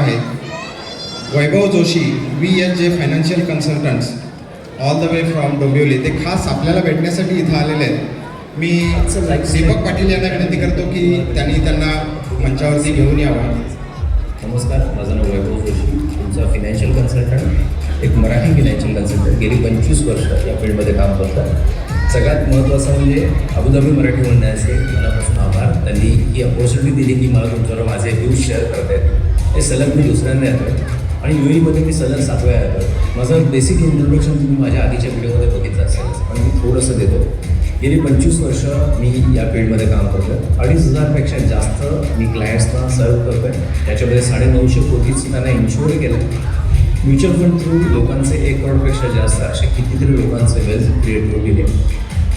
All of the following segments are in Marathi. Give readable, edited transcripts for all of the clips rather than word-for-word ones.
आहेत Vaibhav Joshi VSJ financial consultants all the way from Dombivli. ते खास आपल्याला भेटण्यासाठी इथं आलेले आहेत. मी दीपक पाटील यांना विनंती करतो की त्यांना मंचावरती घेऊन यावं. नमस्कार, माझं नाव वैभव जोशी, तुमचा फिनान्शियल कन्सल्टंट, एक मराठी फिनान्शियल कन्सल्टंट. गेली 25 वर्ष या फील्डमध्ये काम करतात. सगळ्यात महत्त्वाचं म्हणजे अबुधाबी मराठी मंडळाचे मनापासून आभार. त्यांनी ही अपॉर्च्युनिटी दिली की मला तुमच्यावर माझे व्ह्यूज शेअर करता आहेत. हे सलग मी दुसऱ्यांदा येतो आणि UAEमध्ये मी सलग 7व्या येतो. माझं बेसिक इंट्रोडक्शन तुम्ही माझ्या आधीच्या व्हिडिओमध्ये बघितलं असेल, पण मी थोडंसं देतो. गेली 25 वर्ष मी या फील्डमध्ये काम करतो आहे. 2,500पेक्षा जास्त मी क्लायंट्सना सर्व करतो आहे. त्याच्यामध्ये 950 कोटीचं त्यांना इन्शुअर केलं. म्युच्युअल फंड थ्रू लोकांचे 1 करोडपेक्षा जास्त असे कितीतरी लोकांचे वेल्थ क्रिएट करून दिले.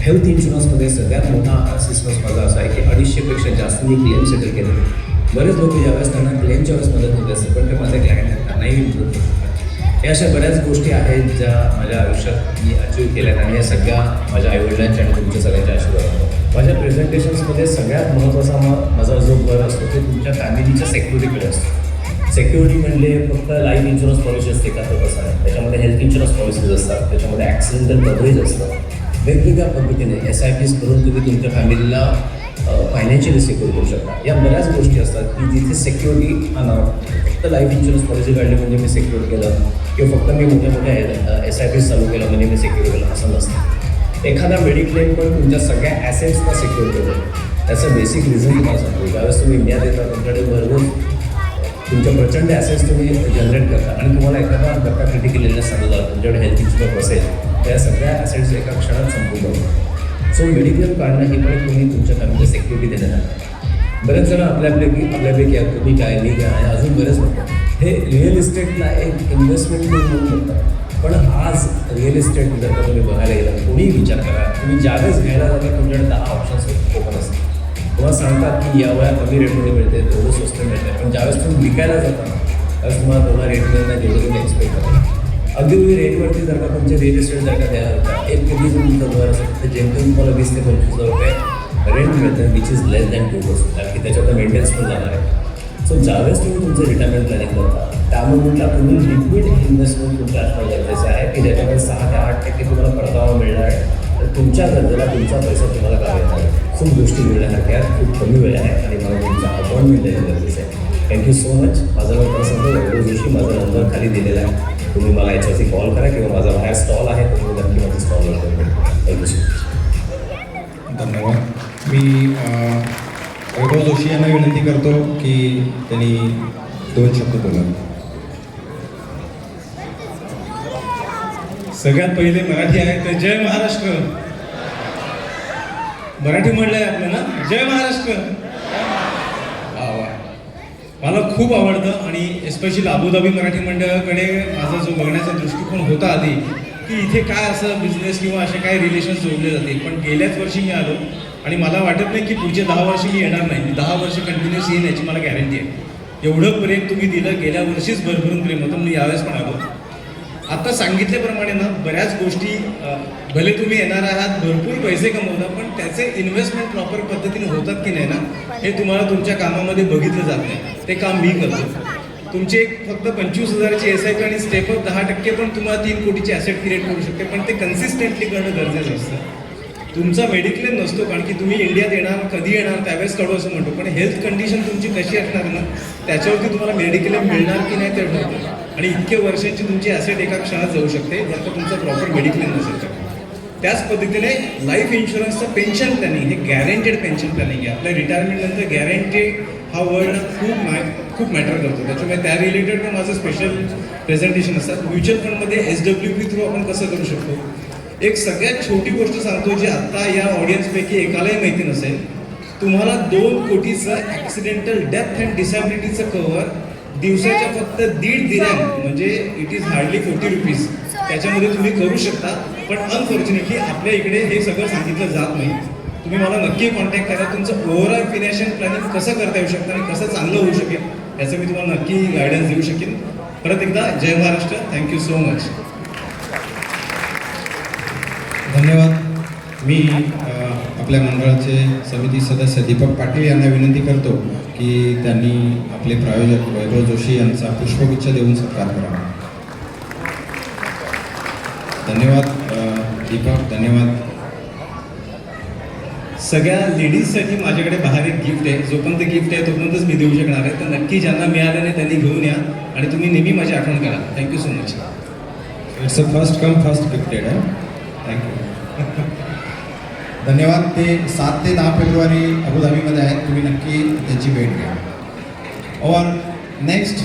हेल्थ इन्शुरन्समध्ये सगळ्यात मोठा सिस्टम्स माझा असा आहे की 250पेक्षा जास्त मी क्लेम सेटल केले. बरेच लोक ज्यावेळेस त्यांना क्लेमच्या वेळेस मदत होत असते, पण ते माझे क्लायंट आहेत, त्यांनाही मदत होतात. या अशा बऱ्याच गोष्टी आहेत ज्या माझ्या आयुष्यात मी अचीव केल्यात आणि या सगळ्या माझ्या आईवडिलांच्या आणि तुमच्या सगळ्यांच्या आशीर्वादात. माझ्या प्रेझेंटेशन्समध्ये सगळ्यात महत्त्वाचा माझा जो भर असतो ते तुमच्या फॅमिलीच्या सेक्युरिटीकडे असतो. सेक्युरिटी म्हणजे फक्त लाईफ इन्शुरन्स पॉलिसी असते का, तर कसं आहे, त्याच्यामध्ये हेल्थ इन्शुरन्स पॉलिसीज असतात, त्याच्यामध्ये ॲक्सिडेंटल कव्हरेज असतं. वेगवेगळ्या पद्धतीने SIPs करून तुम्ही तुमच्या फॅमिलीला फायनान्शियली सिक्युअर करू शकता. या बऱ्याच गोष्टी असतात की जिथे सेक्युरिटी फक्त लाईफ इन्शुरन्स पॉलिसी काढली म्हणजे मी सिक्युअर केलं, किंवा फक्त मी मोठ्या SIPs चालू केलं म्हणजे मी सिक्युअर केलं, असं नसतं. एखादा मेडिक्लेम पण तुमच्या सगळ्या ॲसेट्सना सिक्युअर केलं. त्याचं बेसिक रिझन तुम्हाला सांगतो. ज्यावेळेस तुम्ही इंडियात येता तुमच्याकडे भरपूर तुमच्या प्रचंड ॲसेट्स तुम्ही जनरेट करता आणि तुम्हाला एखादा धक्का क्रिटिकल इलनेस झाला, तुमच्याकडे हेल्थ इन्शुरन्स असेल, त्या सगळ्या ॲसेट्स एका क्षणात संपून जातात. सो मेडिक्लेम काढणं ही पण तुम्ही तुमच्या फॅमिलीला सेक्युरिटी देणार आहे. बरेच जण आपल्यापैकी तुम्ही काय, मी काय, अजून बरेच लोक हे रिअल इस्टेटला एक इन्व्हेस्टमेंट म्हणून बघतात. पण आज रिअल इस्टेट जर का तुम्ही बघायला गेला, कोणीही विचार करा, तुम्ही ज्यावेळेस घ्यायला जाता तुमच्याकडे 10 ऑप्शन्स ओपन असतात. तुम्हाला सांगतात की या वया कमी रेटमध्ये मिळते, थोडं स्वस्त मिळते, पण ज्यावेळेस तुम्ही विकायला जाता त्यावेळेस तुम्हाला तेवढा रेट मिळणार जेवढं तुम्ही एक्सपेक्ट करता. अगदी तुम्ही रेटवरती जर का तुमचे रिअल इस्टेट जर का द्यायला होता, एक कोटी जर तुमचं घर असेल तर जेमतेम तुम्हाला 20 ते 25,000 रुपये रेंट मिळतं, विच इज लेस दॅन 2%, कारण की त्याच्यावर मेंटेनन्स पण जाणार आहे. सो ज्यावेळेस तुम्ही तुमचं रिटायरमेंट प्लॅनिंग करता त्यामुळे तुम्ही लिक्विड इन्व्हेस्टमेंट तुमच्या असणं गरजेचं आहे की ज्याच्यामध्ये 6 ते 8% तुम्हाला परतावा मिळणार आहे. तर तुमच्या गरजेला तुमचा पैसा तुम्हाला काय येणार आहे. खूप गोष्टी मिळण्यासारख्या खूप कमी वेळ आहे आणि मला तुमचा अपॉइंटमेंट देणं गरजेचं आहे. Thank you so much. माझं नाव प्रसन्न वैभव जोशी, माझा नंबर खाली दिलेला आहे. तुम्ही मला याच्यावरती कॉल करा किंवा माझा बाहेर स्टॉल आहे तुम्ही नक्की माझं स्टॉलवर थँक्यू सो मच. धन्यवाद. मी वैभव जोशी यांना विनंती करतो की त्यांनी 2 शब्द बोलावे. सगळ्यात पहिले मराठी आहे तर जय महाराष्ट्र. मराठी म्हणलं आहे आपल्याला, जय महाराष्ट्र. मला खूप आवडतं आणि एस्पेशली अबुधाबी मराठी मंडळाकडे माझा जो बघण्याचा दृष्टिकोन होता आधी की इथे काय असं बिझनेस किंवा असे काय रिलेशन्स जोडले जातील, पण गेल्याच वर्षी मी आलो आणि मला वाटत नाही की पुढचे 10 वर्ष मी येणार नाही. मी 10 वर्ष कंटिन्युअस येईन याची मला गॅरंटी आहे. एवढं प्रेम तुम्ही दिलं, गेल्या वर्षीच भरभरून प्रेम होतं, मी यावेळेस पण आलो. आता सांगितल्याप्रमाणे ना बऱ्याच गोष्टी भले तुम्ही येणार आहात, भरपूर पैसे कमवता, पण त्याचे इन्व्हेस्टमेंट प्रॉपर पद्धतीने होतात की नाही ना हे तुम्हाला तुमच्या कामामध्ये बघितलं जात नाही. ते काम मी करतो. तुमचे फक्त 25,000ची SIP आणि स्टेपअप 10% पण तुम्हाला 3 कोटीचे ॲसेट क्रिएट करू शकते, पण ते कन्सिस्टंटली करणं गरजेचं असतं. तुमचा मेडिक्लेम नसतो कारण की तुम्ही इंडियात येणार, कधी येणार त्यावेळेस कळू असं म्हणतो, पण हेल्थ कंडिशन तुमची कशी असणार ना त्याच्यावरती तुम्हाला मेडिक्लेम मिळणार की नाही ते ठरतं. आणि इतक्या वर्षांची तुमची ॲसेट एका क्षणात जाऊ शकते जर का तुमचा प्रॉपर मेडिक्लेम नसेल तर. त्याच पद्धतीने लाईफ इन्शुरन्सचं पेन्शन प्लॅनिंग हे गॅरंटेड पेन्शन प्लॅनिंग आहे. आपल्या रिटायरमेंटनंतर गॅरंटेड हा वर्ड खूप मॅटर करतो. त्याच्यामुळे त्या रिलेटेड पण माझं स्पेशल प्रेझेंटेशन असतात. म्युच्युअल फंडमध्ये SWP थ्रू आपण कसं करू शकतो. एक सगळ्यात छोटी गोष्ट सांगतो जी आत्ता या ऑडियन्सपैकी एकालाही माहिती नसेल. तुम्हाला 2 कोटीचं ॲक्सिडेंटल डेथ अँड डिसॅबिलिटीचं कव्हर दिवसाच्या फक्त 1.5 दिरहम म्हणजे इट इज हार्डली 40 रुपीज त्याच्यामध्ये तुम्ही करू शकता. पण अनफॉर्च्युनेटली आपल्या इकडे हे सगळं सांगितलं जात नाही. तुम्ही मला नक्की कॉन्टॅक्ट करा. तुमचं ओव्हरऑल फिनान्शियल प्लॅनिंग कसं करता येऊ शकतं आणि कसं चांगलं होऊ शकेल याचं मी तुम्हाला नक्की गायडन्स देऊ शकेन. परत एकदा जय महाराष्ट्र. Thank you so much. धन्यवाद. मी आपल्या मंडळाचे समिती सदस्य दीपक पाटील यांना विनंती करतो की त्यांनी आपले प्रायोजक वैभव जोशी यांचा पुष्पगुच्छ देऊन सत्कार करावा. धन्यवाद दीपक, धन्यवाद. सगळ्या लेडीजसाठी माझ्याकडे बाहेर एक गिफ्ट आहे. जोपर्यंत गिफ्ट आहे तोपर्यंतच मी देऊ शकणार आहे. तर नक्की ज्यांना मिळालं नाही त्यांनी घेऊन या आणि तुम्ही नेहमी माझी आठवण करा. Thank you so much. It's a first come first gifted आहे. थँक्यू. धन्यवाद. ते 7 ते 10 फेब्रुवारी अबुधाबीमध्ये आहेत. तुम्ही नक्की त्याची भेट घ्या. और नेक्स्ट